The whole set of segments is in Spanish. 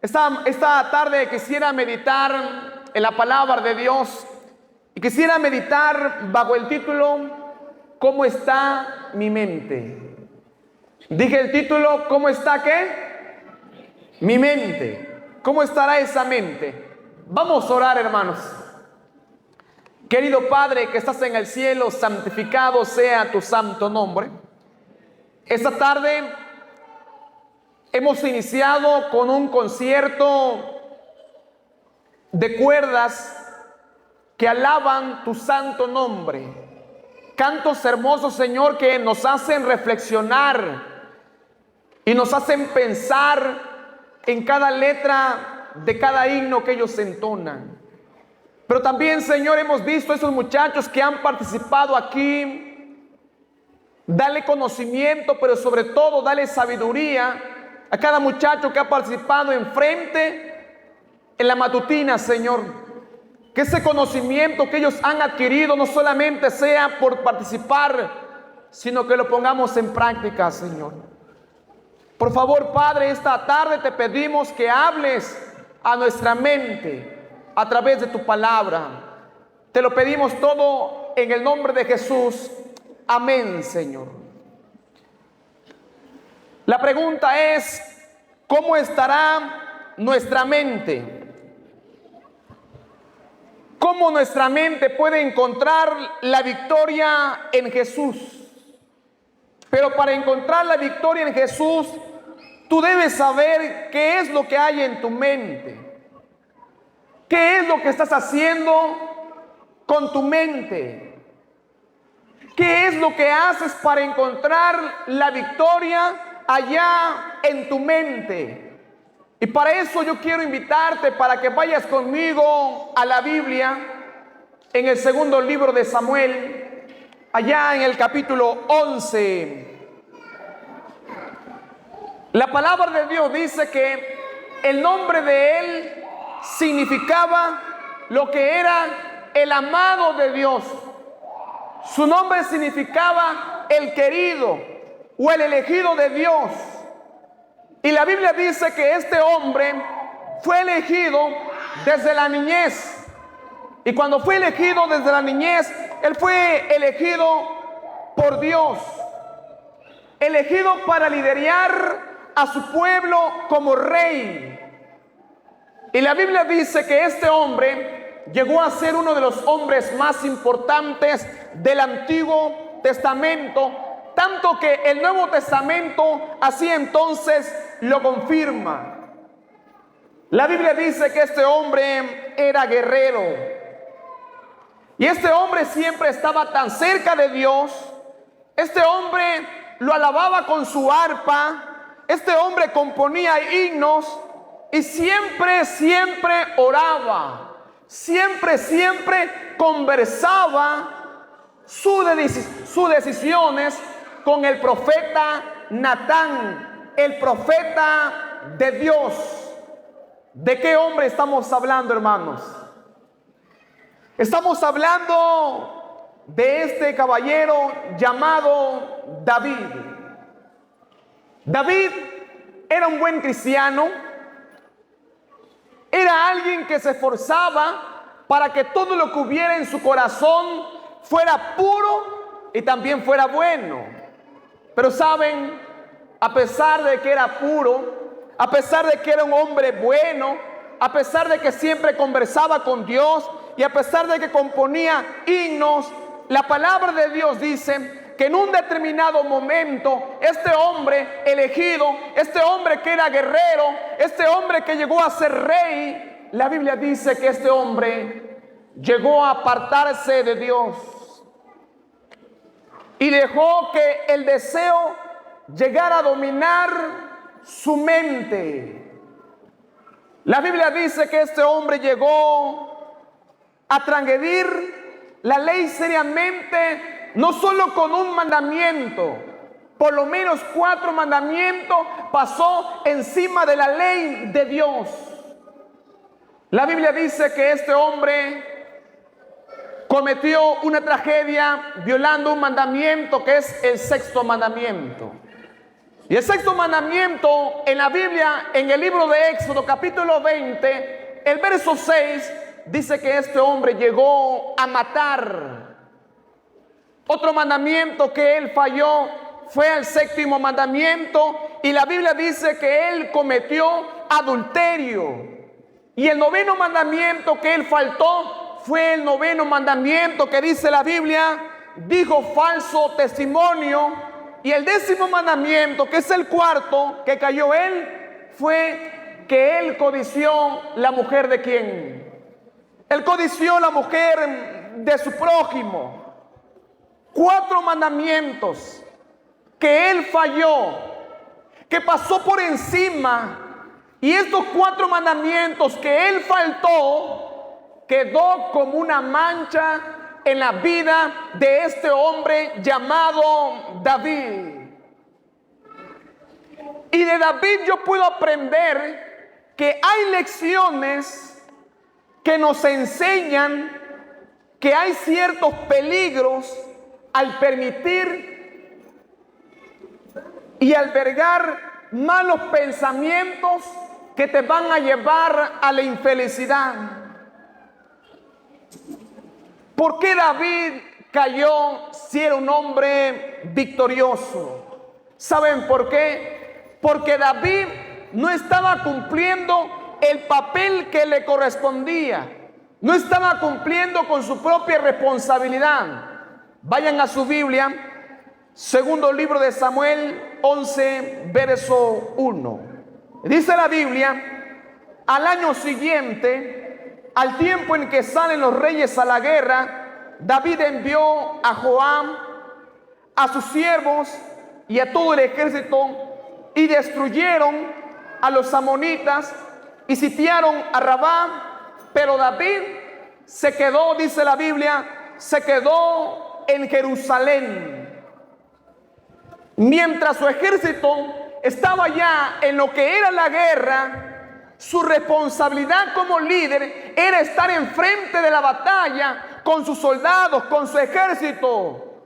Esta tarde quisiera meditar en la palabra de Dios y quisiera meditar bajo el título ¿Cómo está mi mente? Dije el título, ¿cómo está qué? Mi mente. ¿Cómo estará esa mente? Vamos a orar, hermanos. Querido Padre que estás en el cielo, santificado sea tu santo nombre. Esta tarde hemos iniciado con un concierto de cuerdas que alaban tu santo nombre. Cantos hermosos, Señor, que nos hacen reflexionar y nos hacen pensar en cada letra de cada himno que ellos entonan. Pero también, Señor, hemos visto a esos muchachos que han participado aquí. Dale conocimiento, pero sobre todo dale sabiduría a cada muchacho que ha participado enfrente en la matutina, Señor. Que ese conocimiento que ellos han adquirido no solamente sea por participar, sino que lo pongamos en práctica, Señor. Por favor, Padre, esta tarde te pedimos que hables a nuestra mente a través de tu palabra. Te lo pedimos todo en el nombre de Jesús. Amén, Señor. La pregunta es, ¿cómo estará nuestra mente? ¿Cómo nuestra mente puede encontrar la victoria en Jesús? Pero para encontrar la victoria en Jesús, tú debes saber qué es lo que hay en tu mente. ¿Qué es lo que estás haciendo con tu mente? ¿Qué es lo que haces para encontrar la victoria allá en tu mente? Y para eso yo quiero invitarte para que vayas conmigo a la Biblia, en el segundo libro de Samuel, allá en el capítulo 11. La palabra de Dios dice que el nombre de él significaba lo que era el amado de Dios. Su nombre significaba el querido o el elegido de Dios. Y la Biblia dice que este hombre fue elegido desde la niñez. Y cuando fue elegido desde la niñez, él fue elegido por Dios. Elegido para liderar a su pueblo como rey. Y la Biblia dice que este hombre llegó a ser uno de los hombres más importantes del Antiguo Testamento, tanto que el Nuevo Testamento así entonces lo confirma. La Biblia dice que este hombre era guerrero. Y este hombre siempre estaba tan cerca de Dios. Este hombre lo alababa con su arpa. Este hombre componía himnos y siempre oraba. Siempre conversaba sus decisiones con el profeta Natán, el profeta de Dios. ¿De qué hombre estamos hablando, hermanos? Estamos hablando de este caballero llamado David. David era un buen cristiano. Era alguien que se esforzaba para que todo lo que hubiera en su corazón fuera puro y también fuera bueno. Pero saben, a pesar de que era puro, a pesar de que era un hombre bueno, a pesar de que siempre conversaba con Dios y a pesar de que componía himnos, la palabra de Dios dice que en un determinado momento este hombre elegido, este hombre que era guerrero, este hombre que llegó a ser rey, la Biblia dice que este hombre llegó a apartarse de Dios. Y dejó que el deseo llegara a dominar su mente. La Biblia dice que este hombre llegó a transgredir la ley seriamente, no solo con un mandamiento, por lo menos 4 mandamientos pasó encima de la ley de Dios. La Biblia dice que este hombre cometió una tragedia violando un mandamiento que es el 6.º mandamiento. Y el sexto mandamiento en la Biblia, en el libro de Éxodo, capítulo 20, el verso 6, dice que este hombre llegó a matar. Otro mandamiento que él falló fue el séptimo mandamiento, y la Biblia dice que él cometió adulterio. Y el noveno mandamiento que él faltó fue el noveno mandamiento que dice la Biblia, dijo falso testimonio. Y el décimo mandamiento, que es el cuarto que cayó él, fue que él codició la mujer de quién. Él codició la mujer de su prójimo. 4 mandamientos que él falló, que pasó por encima. Y estos 4 mandamientos que él faltó, quedó como una mancha en la vida de este hombre llamado David. Y de David yo puedo aprender que hay lecciones que nos enseñan que hay ciertos peligros al permitir y albergar malos pensamientos que te van a llevar a la infelicidad. ¿Por qué David cayó si era un hombre victorioso? ¿Saben por qué? Porque David no estaba cumpliendo el papel que le correspondía. No estaba cumpliendo con su propia responsabilidad. Vayan a su Biblia, segundo libro de Samuel 11, verso 1. Dice la Biblia, al año siguiente, al tiempo en que salen los reyes a la guerra, David envió a Joab, a sus siervos y a todo el ejército, y destruyeron a los amonitas y sitiaron a Rabá. Pero David se quedó, dice la Biblia, se quedó en Jerusalén. Mientras su ejército estaba ya en lo que era la guerra, su responsabilidad como líder era estar enfrente de la batalla con sus soldados, con su ejército.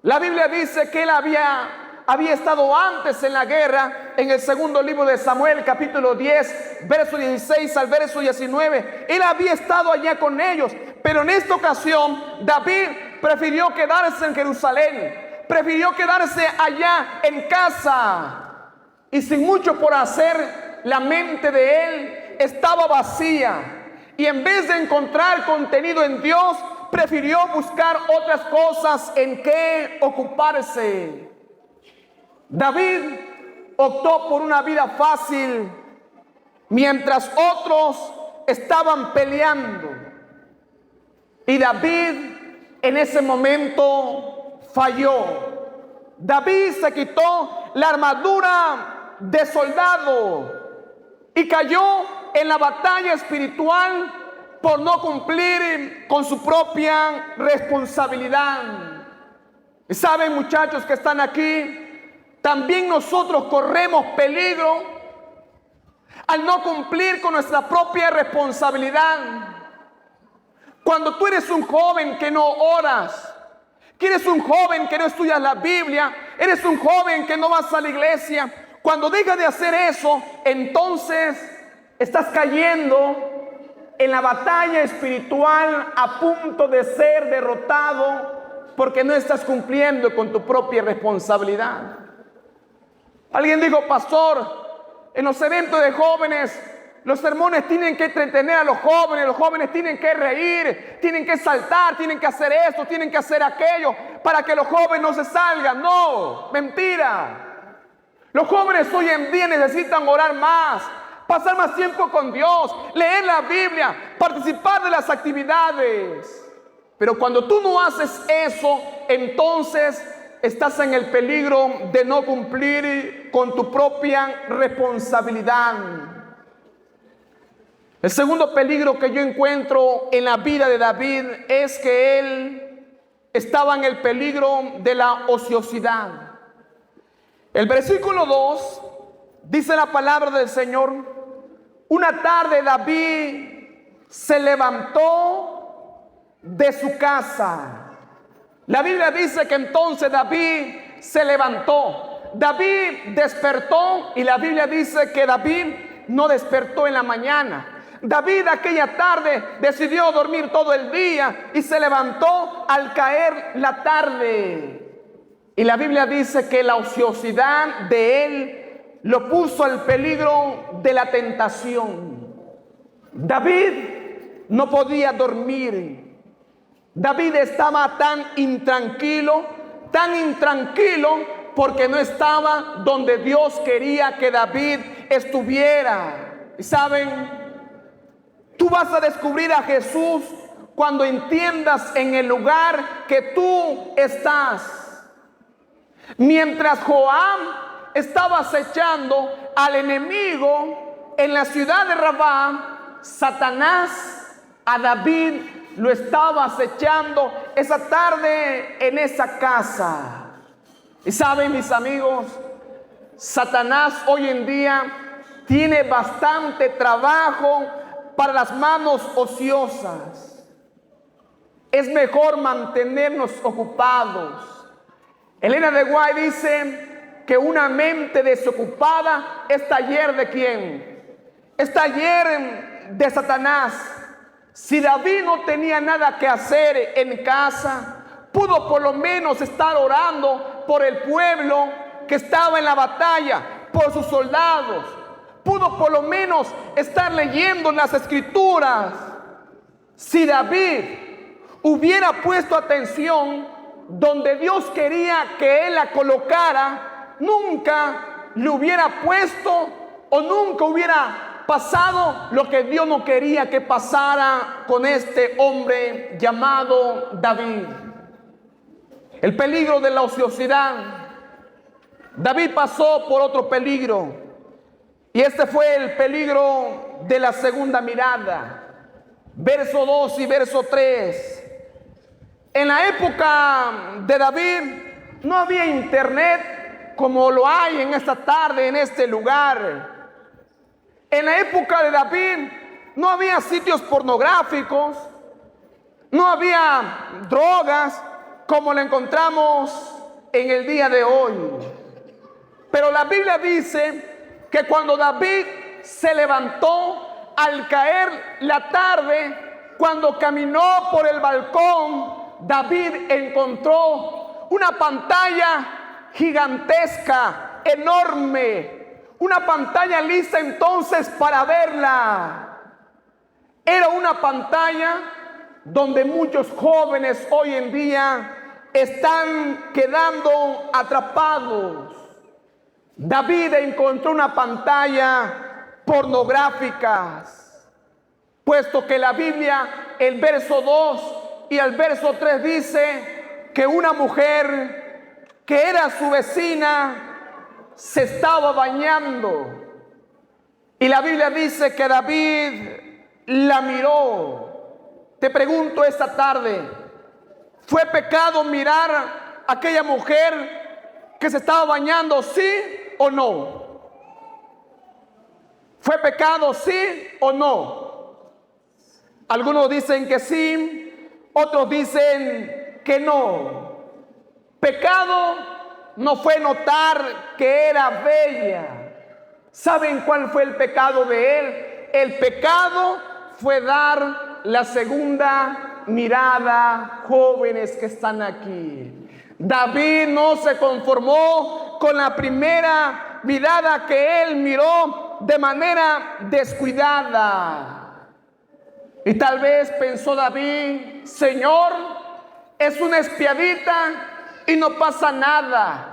La Biblia dice que él había estado antes en la guerra, en el segundo libro de Samuel, capítulo 10, verso 16 al verso 19. Él había estado allá con ellos, pero en esta ocasión David prefirió quedarse en Jerusalén, prefirió quedarse allá en casa. Y sin mucho por hacer, la mente de él estaba vacía. Y en vez de encontrar contenido en Dios, prefirió buscar otras cosas en que ocuparse. David optó por una vida fácil, mientras otros estaban peleando. Y David en ese momento falló. David se quitó la armadura de soldado y cayó en la batalla espiritual por no cumplir con su propia responsabilidad. Y saben, muchachos que están aquí, también nosotros corremos peligro al no cumplir con nuestra propia responsabilidad. Cuando tú eres un joven que no oras, que eres un joven que no estudias la Biblia, eres un joven que no vas a la iglesia, cuando dejas de hacer eso, entonces estás cayendo en la batalla espiritual a punto de ser derrotado porque no estás cumpliendo con tu propia responsabilidad. Alguien dijo, pastor, en los eventos de jóvenes, los sermones tienen que entretener a los jóvenes tienen que reír, tienen que saltar, tienen que hacer esto, tienen que hacer aquello, para que los jóvenes no se salgan. No, mentira. Los jóvenes hoy en día necesitan orar más, pasar más tiempo con Dios, leer la Biblia, participar de las actividades. Pero cuando tú no haces eso, entonces estás en el peligro de no cumplir con tu propia responsabilidad. El segundo peligro que yo encuentro en la vida de David es que él estaba en el peligro de la ociosidad. El versículo 2 dice la palabra del Señor: una tarde David se levantó de su casa. La Biblia dice que entonces David se levantó. David despertó, y la Biblia dice que David no despertó en la mañana. David aquella tarde decidió dormir todo el día y se levantó al caer la tarde. Y la Biblia dice que la ociosidad de él lo puso al peligro de la tentación. David no podía dormir. David estaba tan intranquilo porque no estaba donde Dios quería que David estuviera. Y saben, tú vas a descubrir a Jesús cuando entiendas en el lugar que tú estás. Mientras Joab estaba acechando al enemigo en la ciudad de Rabá, Satanás a David lo estaba acechando esa tarde en esa casa. Y saben, mis amigos, Satanás hoy en día tiene bastante trabajo para las manos ociosas. Es mejor mantenernos ocupados. Elena de White dice que una mente desocupada es taller ¿de quién? Es taller de Satanás. Si David no tenía nada que hacer en casa, pudo por lo menos estar orando por el pueblo que estaba en la batalla, por sus soldados. Pudo por lo menos estar leyendo las escrituras. Si David hubiera puesto atención donde Dios quería que él la colocara, nunca le hubiera puesto o nunca hubiera pasado lo que Dios no quería que pasara con este hombre llamado David. El peligro de la ociosidad. David pasó por otro peligro, y este fue el peligro de la segunda mirada. Verso 2 y verso 3. En la época de David no había internet como lo hay en esta tarde, en este lugar. En la época de David no había sitios pornográficos, no había drogas como lo encontramos en el día de hoy. Pero la Biblia dice que cuando David se levantó al caer la tarde, cuando caminó por el balcón, David encontró una pantalla gigantesca, enorme, una pantalla lista entonces para verla. Era una pantalla donde muchos jóvenes hoy en día están quedando atrapados. David encontró una pantalla pornográfica, puesto que la Biblia, el verso 2 y el verso 3 dice que una mujer que era su vecina se estaba bañando. Y la Biblia dice que David la miró. Te pregunto esta tarde, ¿fue pecado mirar a aquella mujer que se estaba bañando, sí o no? ¿Fue pecado, sí o no? Algunos dicen que sí, otros dicen que no. Pecado no fue notar que era bella. ¿Saben cuál fue el pecado de él? El pecado fue dar la segunda mirada, jóvenes que están aquí. David no se conformó con la primera mirada que él miró de manera descuidada. Y tal vez pensó David, Señor, es una espiadita y no pasa nada.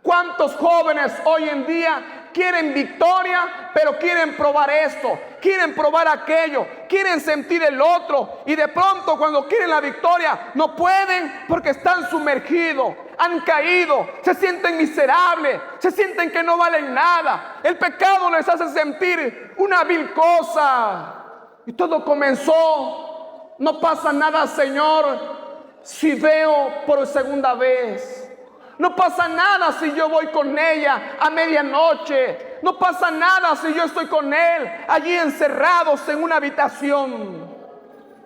¿Cuántos jóvenes hoy en día quieren victoria, pero quieren probar esto, quieren probar aquello, quieren sentir el otro, y de pronto cuando quieren la victoria no pueden porque están sumergidos, han caído, se sienten miserables, se sienten que no valen nada? El pecado les hace sentir una vil cosa. Y todo comenzó, no pasa nada, Señor, si veo por segunda vez. No pasa nada si yo voy con ella a medianoche. No pasa nada si yo estoy con él allí encerrados en una habitación.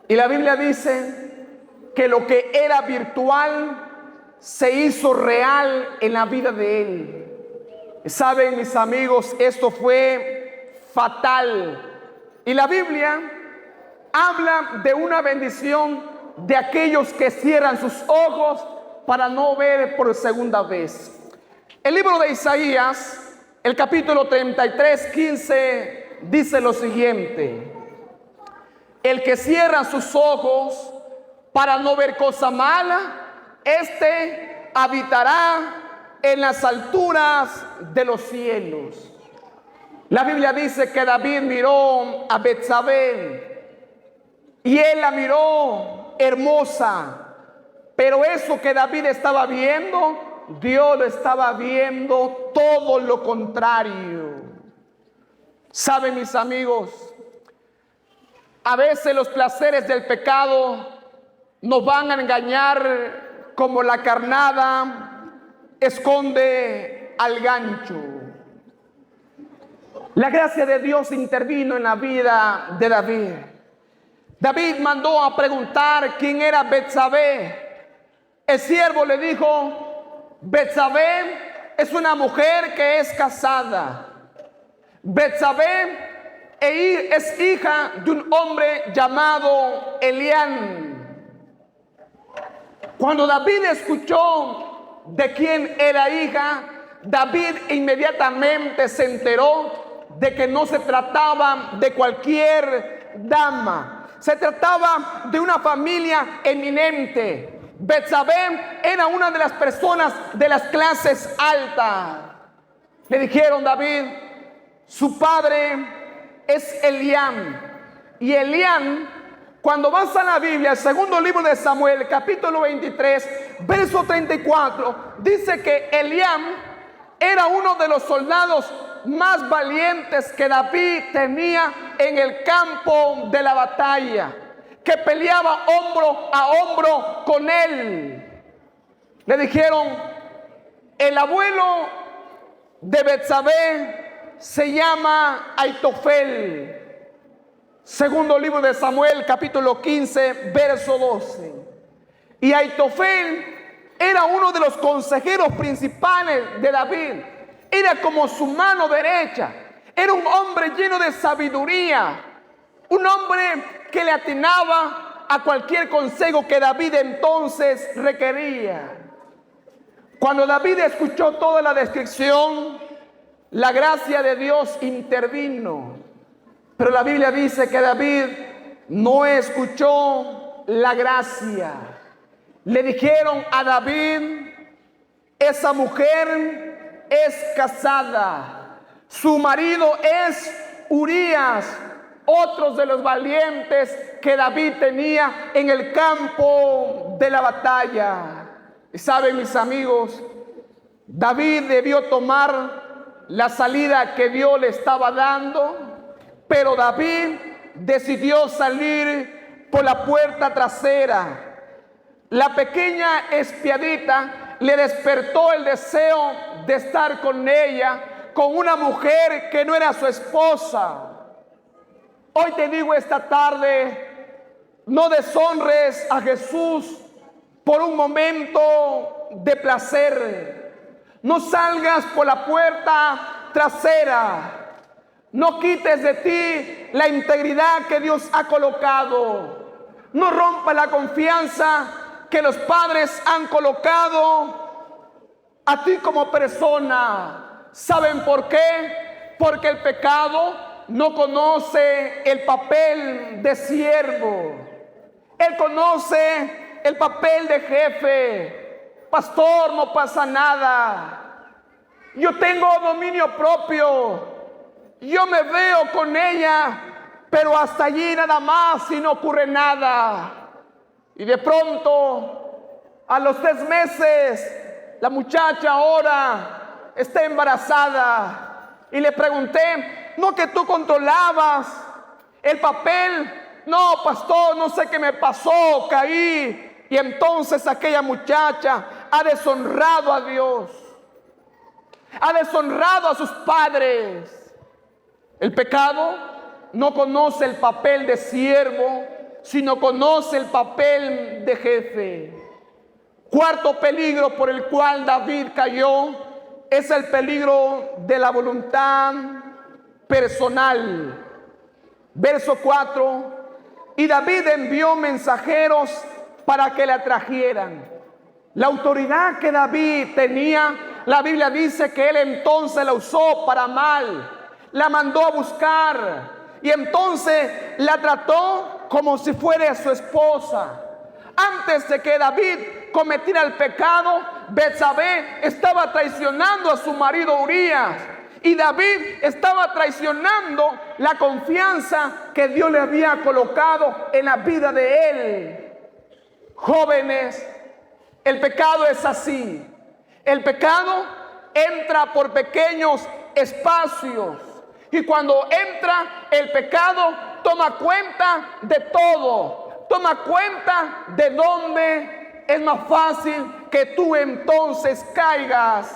Y la Biblia dice que lo que era virtual se hizo real en la vida de él. Saben, mis amigos, esto fue fatal. Y la Biblia habla de una bendición de aquellos que cierran sus ojos para no ver por segunda vez. El libro de Isaías, el capítulo 33, 15, dice lo siguiente: el que cierra sus ojos para no ver cosa mala, este habitará en las alturas de los cielos. La Biblia dice que David miró a Betsabé y él la miró hermosa, pero eso que David estaba viendo, Dios lo estaba viendo todo lo contrario. ¿Saben, mis amigos? A veces los placeres del pecado nos van a engañar como la carnada esconde al gancho. La gracia de Dios intervino en la vida de David. David mandó a preguntar quién era Betsabé. El siervo le dijo: Betsabé es una mujer que es casada. Betsabé es hija de un hombre llamado Elián. Cuando David escuchó de quién era hija, David inmediatamente se enteró de que no se trataba de cualquier dama, se trataba de una familia eminente. Betsabé era una de las personas de las clases altas. Le dijeron: David, su padre es Elián. Y Elián, cuando vas a la Biblia, el segundo libro de Samuel, capítulo 23, verso 34, dice que Elián era uno de los soldados más valientes que David tenía en el campo de la batalla, que peleaba hombro a hombro con él. Le dijeron: el abuelo de Betsabé se llama Aitofel. Segundo libro de Samuel, capítulo 15, verso 12. Y Aitofel era uno de los consejeros principales de David. Era como su mano derecha. Era un hombre lleno de sabiduría. Un hombre que le atinaba a cualquier consejo que David entonces requería. Cuando David escuchó toda la descripción, la gracia de Dios intervino. Pero la Biblia dice que David no escuchó la gracia. Le dijeron a David: esa mujer es casada, su marido es Urías, otros de los valientes que David tenía en el campo de la batalla. Y saben, mis amigos, David debió tomar la salida que Dios le estaba dando, pero David decidió salir por la puerta trasera. La pequeña espiadita le despertó el deseo de estar con ella, con una mujer que no era su esposa. Hoy te digo esta tarde: no deshonres a Jesús por un momento de placer. No salgas por la puerta trasera. No quites de ti la integridad que Dios ha colocado. No rompa la confianza que los padres han colocado a ti como persona. ¿Saben por qué? Porque el pecado no conoce el papel de siervo. Él conoce el papel de jefe. Pastor, no pasa nada. Yo tengo dominio propio. Yo me veo con ella, pero hasta allí nada más y no ocurre nada. Y de pronto, a los 3 meses, la muchacha ahora está embarazada. Y le pregunté: ¿no que tú controlabas el papel? No, pastor, no sé qué me pasó, caí. Y entonces aquella muchacha ha deshonrado a Dios, ha deshonrado a sus padres. El pecado no conoce el papel de siervo, sino conoce el papel de jefe. Cuarto peligro por el cual David cayó es el peligro de la voluntad personal. Verso 4. Y David envió mensajeros para que la trajeran. La autoridad que David tenía, la Biblia dice que él entonces la usó para mal. La mandó a buscar y entonces la trató como si fuera su esposa. Antes de que David cometiera el pecado, Betsabé estaba traicionando a su marido Urías. Y David estaba traicionando la confianza que Dios le había colocado en la vida de él. Jóvenes, el pecado es así. El pecado entra por pequeños espacios. Y cuando entra el pecado, toma cuenta de todo. Toma cuenta de dónde es más fácil que tú entonces caigas.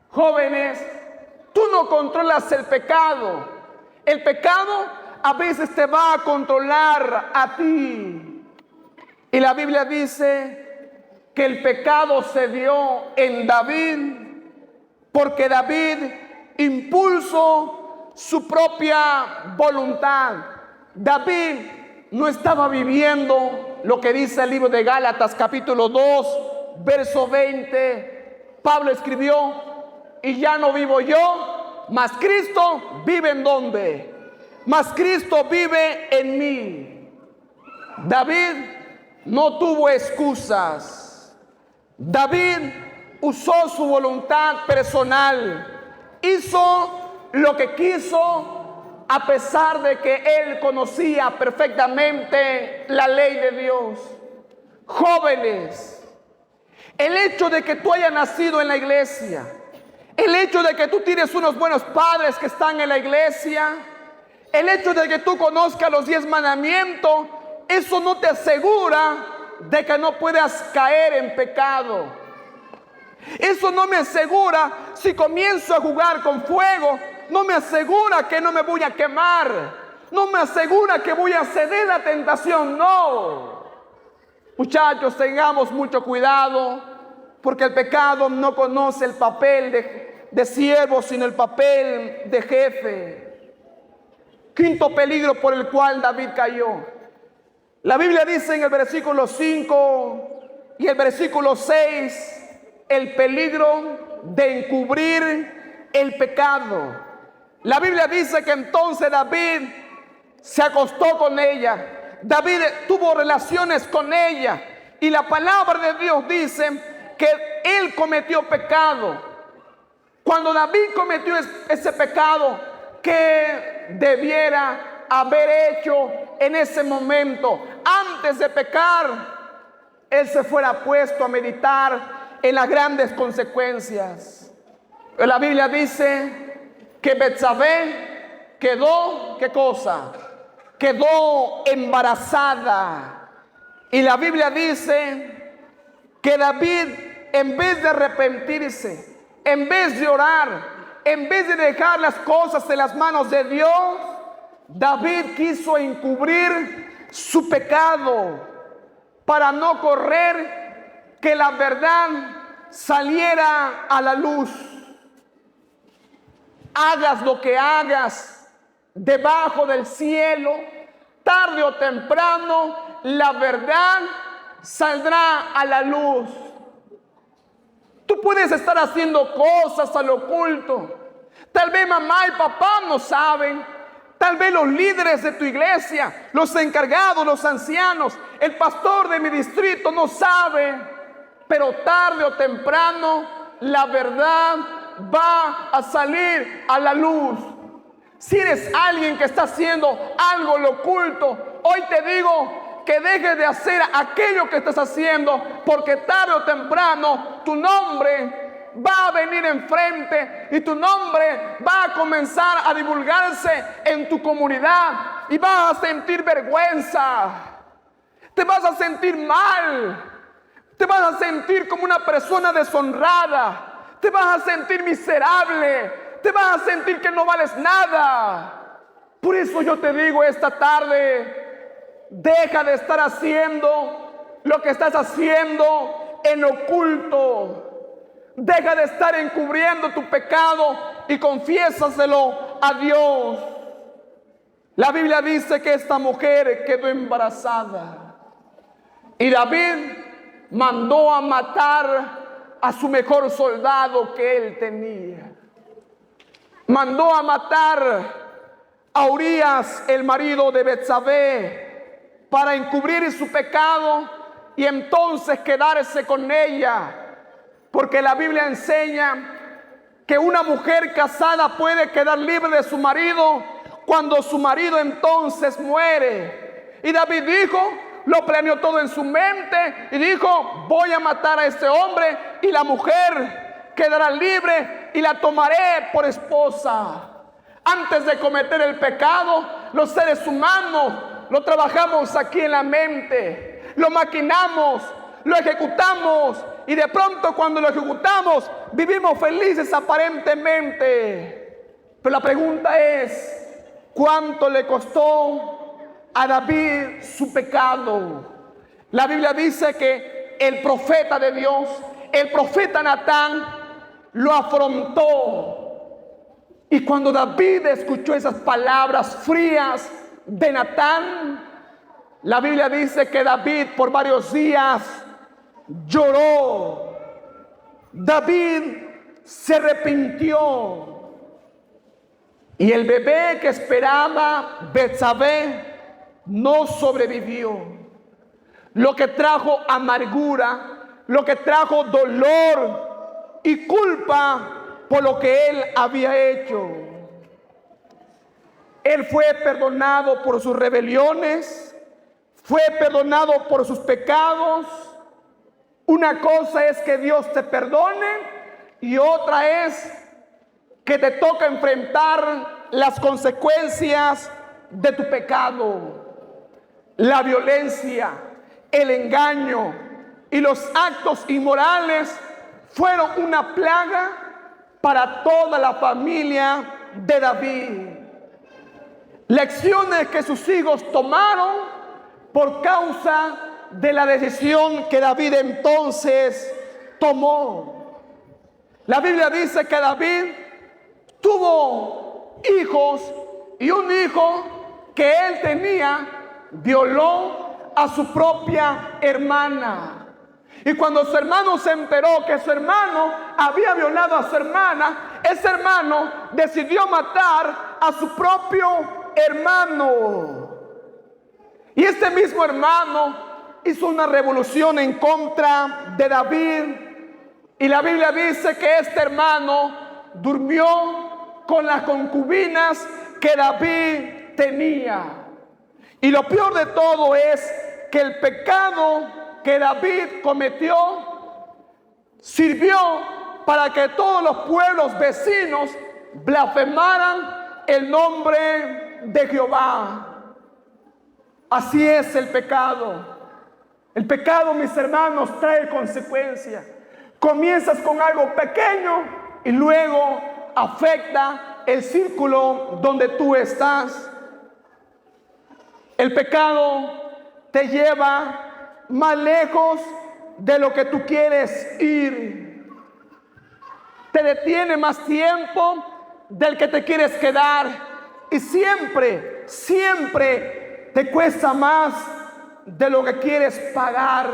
Jóvenes, tú no controlas el pecado. El pecado a veces te va a controlar a ti. Y la Biblia dice que el pecado se dio en David porque David impuso su propia voluntad. David no estaba viviendo lo que dice el libro de Gálatas capítulo 2 verso 20. Pablo escribió: y ya no vivo yo, mas Cristo vive en donde, mas Cristo vive en mí. David no tuvo excusas. David usó su voluntad personal, hizo lo que quiso a pesar de que él conocía perfectamente la ley de Dios. Jóvenes, el hecho de que tú hayas nacido en la iglesia, el hecho de que tú tienes unos buenos padres que están en la iglesia, el hecho de que tú conozcas los 10 mandamientos, eso no te asegura de que no puedas caer en pecado. Eso no me asegura, si comienzo a jugar con fuego, no me asegura que no me voy a quemar. No me asegura que voy a ceder a la tentación, no. Muchachos, tengamos mucho cuidado, porque el pecado no conoce el papel de siervo, sino el papel de jefe. Quinto peligro por el cual David cayó. La Biblia dice en el versículo 5 y el versículo 6, el peligro de encubrir el pecado. La Biblia dice que entonces David se acostó con ella. David tuvo relaciones con ella. Y la palabra de Dios dice que él cometió pecado. Cuando David cometió ese pecado, ¿qué debiera haber hecho en ese momento? Antes de pecar, él se fuera puesto a meditar en las grandes consecuencias. Pero la Biblia dice que Betsabé quedó, ¿qué cosa? Quedó embarazada. Y la Biblia dice que David, en vez de arrepentirse, en vez de orar, en vez de dejar las cosas en las manos de Dios, David quiso encubrir su pecado para no correr que la verdad saliera a la luz. Hagas lo que hagas debajo del cielo, tarde o temprano la verdad saldrá a la luz. Tú puedes estar haciendo cosas al oculto. Tal vez mamá y papá no saben. Tal vez los líderes de tu iglesia, los encargados, los ancianos, el pastor de mi distrito no sabe. Pero tarde o temprano la verdad va a salir a la luz. Si eres alguien que está haciendo algo en lo oculto, hoy te digo que dejes de hacer aquello que estás haciendo, porque tarde o temprano tu nombre va a venir enfrente y tu nombre va a comenzar a divulgarse en tu comunidad y vas a sentir vergüenza, te vas a sentir mal, te vas a sentir como una persona deshonrada, te vas a sentir miserable, te vas a sentir que no vales nada. Por eso yo te digo esta tarde, deja de estar haciendo lo que estás haciendo en oculto. Deja de estar encubriendo tu pecado y confiésaselo a Dios. La Biblia dice que esta mujer quedó embarazada y David mandó a matar a su mejor soldado que él tenía. Mandó a matar a Urías, el marido de Betsabé, para encubrir su pecado y entonces quedarse con ella. Porque la Biblia enseña que una mujer casada puede quedar libre de su marido cuando su marido entonces muere. Y David dijo, lo planeó todo en su mente y dijo, voy a matar a este hombre y la mujer quedará libre y la tomaré por esposa. Antes de cometer el pecado, los seres humanos lo trabajamos aquí en la mente, lo maquinamos, lo ejecutamos y de pronto cuando lo ejecutamos vivimos felices aparentemente. Pero la pregunta es, ¿cuánto le costó a David su pecado? La Biblia dice que el profeta de Dios, el profeta Natán, lo afrontó. Y cuando David escuchó esas palabras frías de Natán, la Biblia dice que David por varios días lloró. David se arrepintió. Y el bebé que esperaba Betsabé no sobrevivió. Lo que trajo amargura, lo que trajo dolor y culpa por lo que él había hecho. Él fue perdonado por sus rebeliones, fue perdonado por sus pecados. Una cosa es que Dios te perdone y otra es que te toca enfrentar las consecuencias de tu pecado. La violencia, el engaño y los actos inmorales fueron una plaga para toda la familia de David. Lecciones que sus hijos tomaron por causa de la decisión que David entonces tomó. La Biblia dice que David tuvo hijos y un hijo que él tenía violó a su propia hermana. Y cuando su hermano se enteró que su hermano había violado a su hermana, ese hermano decidió matar a su propio hermano. Y este mismo hermano hizo una revolución en contra de David. Y la Biblia dice que este hermano durmió con las concubinas que David tenía. Y lo peor de todo es que el pecado que David cometió sirvió para que todos los pueblos vecinos blasfemaran el nombre de Jehová. Así es el pecado. El pecado, mis hermanos, trae consecuencias. Comienzas con algo pequeño y luego afecta el círculo donde tú estás. El pecado te lleva más lejos de lo que tú quieres ir. Te detiene más tiempo del que te quieres quedar. Y siempre te cuesta más de lo que quieres pagar.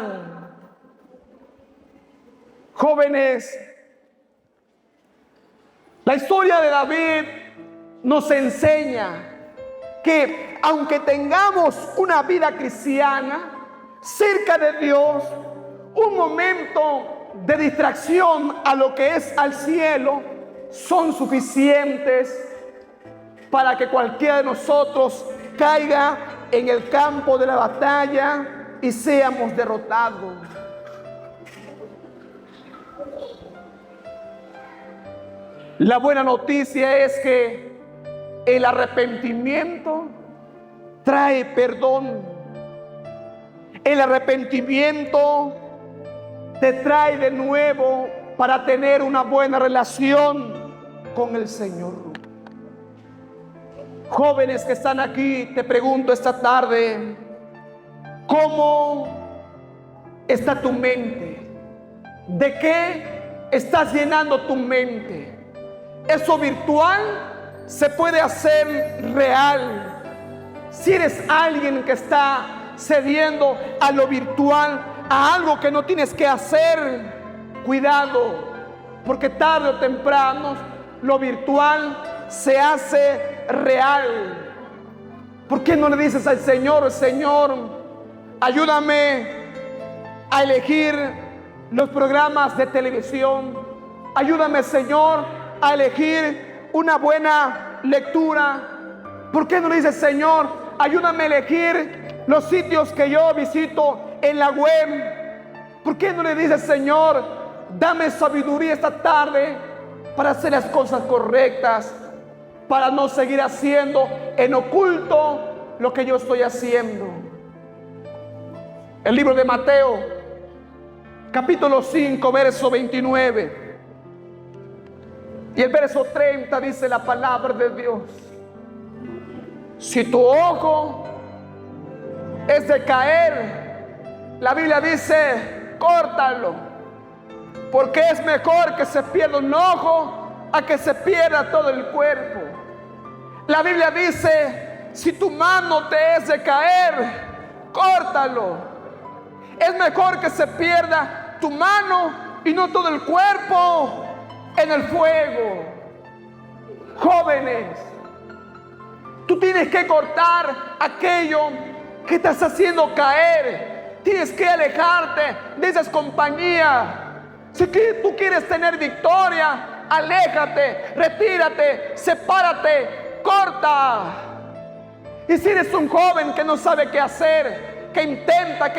Jóvenes, la historia de David nos enseña que aunque tengamos una vida cristiana, cerca de Dios, un momento de distracción a lo que es al cielo son suficientes para que cualquiera de nosotros caiga en el campo de la batalla y seamos derrotados. La buena noticia es que el arrepentimiento trae perdón. El arrepentimiento te trae de nuevo para tener una buena relación con el Señor. Jóvenes que están aquí, te pregunto esta tarde, ¿cómo está tu mente? ¿De qué estás llenando tu mente. Eso virtual se puede hacer real. Si eres alguien que está cediendo a lo virtual, a algo que no tienes que hacer, cuidado, porque tarde o temprano lo virtual se hace real. ¿Por qué no le dices al Señor: Señor, ayúdame a elegir los programas de televisión? Ayúdame, Señor, a elegir una buena lectura. ¿Por qué no le dices: Señor, ayúdame a elegir los sitios que yo visito en la web? ¿Por qué no le dices: Señor, dame sabiduría esta tarde para hacer las cosas correctas, para no seguir haciendo en oculto lo que yo estoy haciendo? El libro de Mateo, capítulo 5, verso 29 y el verso 30 dice la palabra de Dios: si tu ojo es de caer, la Biblia dice: córtalo, porque es mejor que se pierda un ojo a que se pierda todo el cuerpo. La Biblia dice: si tu mano te es de caer, córtalo. Es mejor que se pierda tu mano y no todo el cuerpo en el fuego. Jóvenes, tú tienes que cortar aquello que estás haciendo caer. Tienes que alejarte de esas compañías. Si tú quieres tener victoria, aléjate, retírate, sepárate, corta. Y si eres un joven que no sabe qué hacer, que intenta,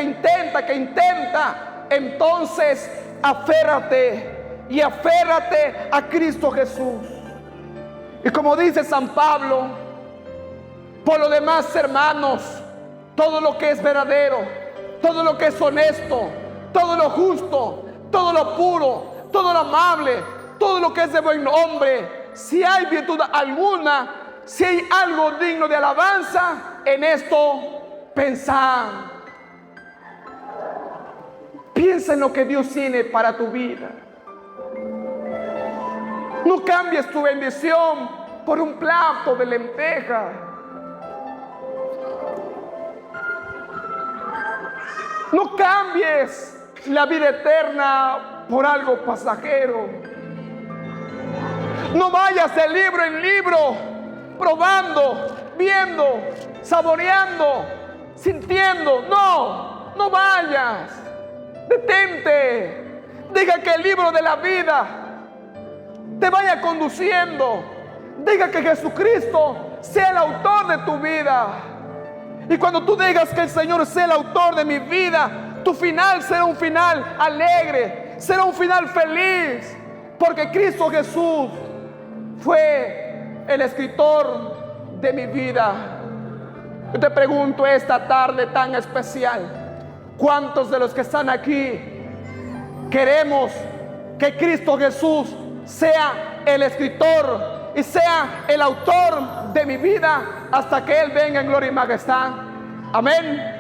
entonces aférrate y aférrate a Cristo Jesús. Y como dice San Pablo: por lo demás, hermanos, todo lo que es verdadero, todo lo que es honesto, todo lo justo, todo lo puro, todo lo amable, todo lo que es de buen nombre, si hay virtud alguna, si hay algo digno de alabanza, en esto pensad. Piensa en lo que Dios tiene para tu vida. No cambies tu bendición por un plato de lenteja. No cambies la vida eterna por algo pasajero. No vayas de libro en libro, probando, viendo, saboreando, sintiendo. No vayas. Detente. Deja que el libro de la vida te vaya conduciendo. Deja que Jesucristo sea el autor de tu vida. Y cuando tú digas que el Señor sea el autor de mi vida, tu final será un final alegre, será un final feliz, porque Cristo Jesús fue el escritor de mi vida. Yo te pregunto esta tarde tan especial: ¿cuántos de los que están aquí queremos que Cristo Jesús sea el escritor y sea el autor de mi vida hasta que Él venga en gloria y majestad? Amén.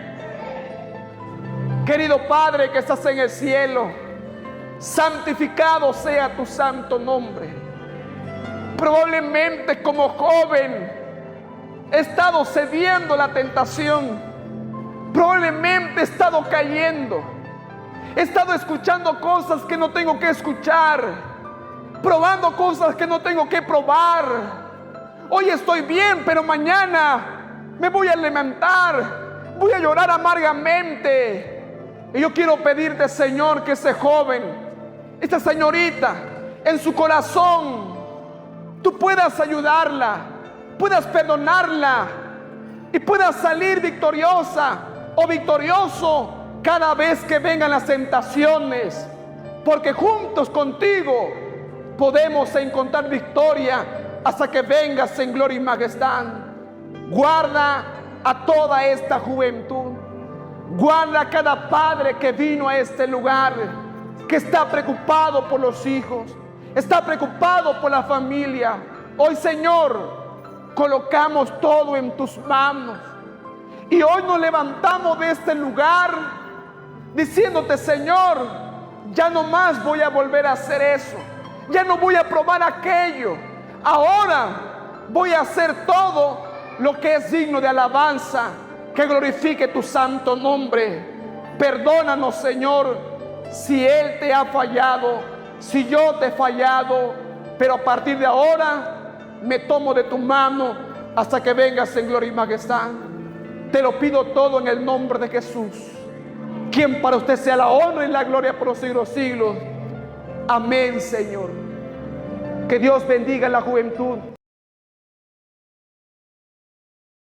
Querido Padre que estás en el cielo, santificado sea tu santo nombre. Probablemente como joven he estado cediendo la tentación. Probablemente he estado cayendo. He estado escuchando cosas que no tengo que escuchar, probando cosas que no tengo que probar. Hoy estoy bien, pero mañana me voy a lamentar, voy a llorar amargamente. Y yo quiero pedirte, Señor, que ese joven, esta señorita, en su corazón, tú puedas ayudarla, puedas perdonarla y puedas salir victoriosa o victorioso cada vez que vengan las tentaciones, porque juntos contigo podemos encontrar victoria hasta que vengas en gloria y majestad. Guarda a toda esta juventud, guarda a cada padre que vino a este lugar, que está preocupado por los hijos, está preocupado por la familia. Hoy, Señor, colocamos todo en tus manos y hoy nos levantamos de este lugar diciéndote: Señor, Ya no más voy a volver a hacer eso. Ya no voy a probar aquello. Ahora voy a hacer todo lo que es digno de alabanza, que glorifique tu santo nombre. Perdónanos, Señor, si Él te ha fallado, si yo te he fallado, pero a partir de ahora me tomo de tu mano hasta que vengas en gloria y majestad. Te lo pido todo en el nombre de Jesús, quien para usted sea la honra y la gloria por los siglos de los siglos. Amén, Señor. Que Dios bendiga la juventud.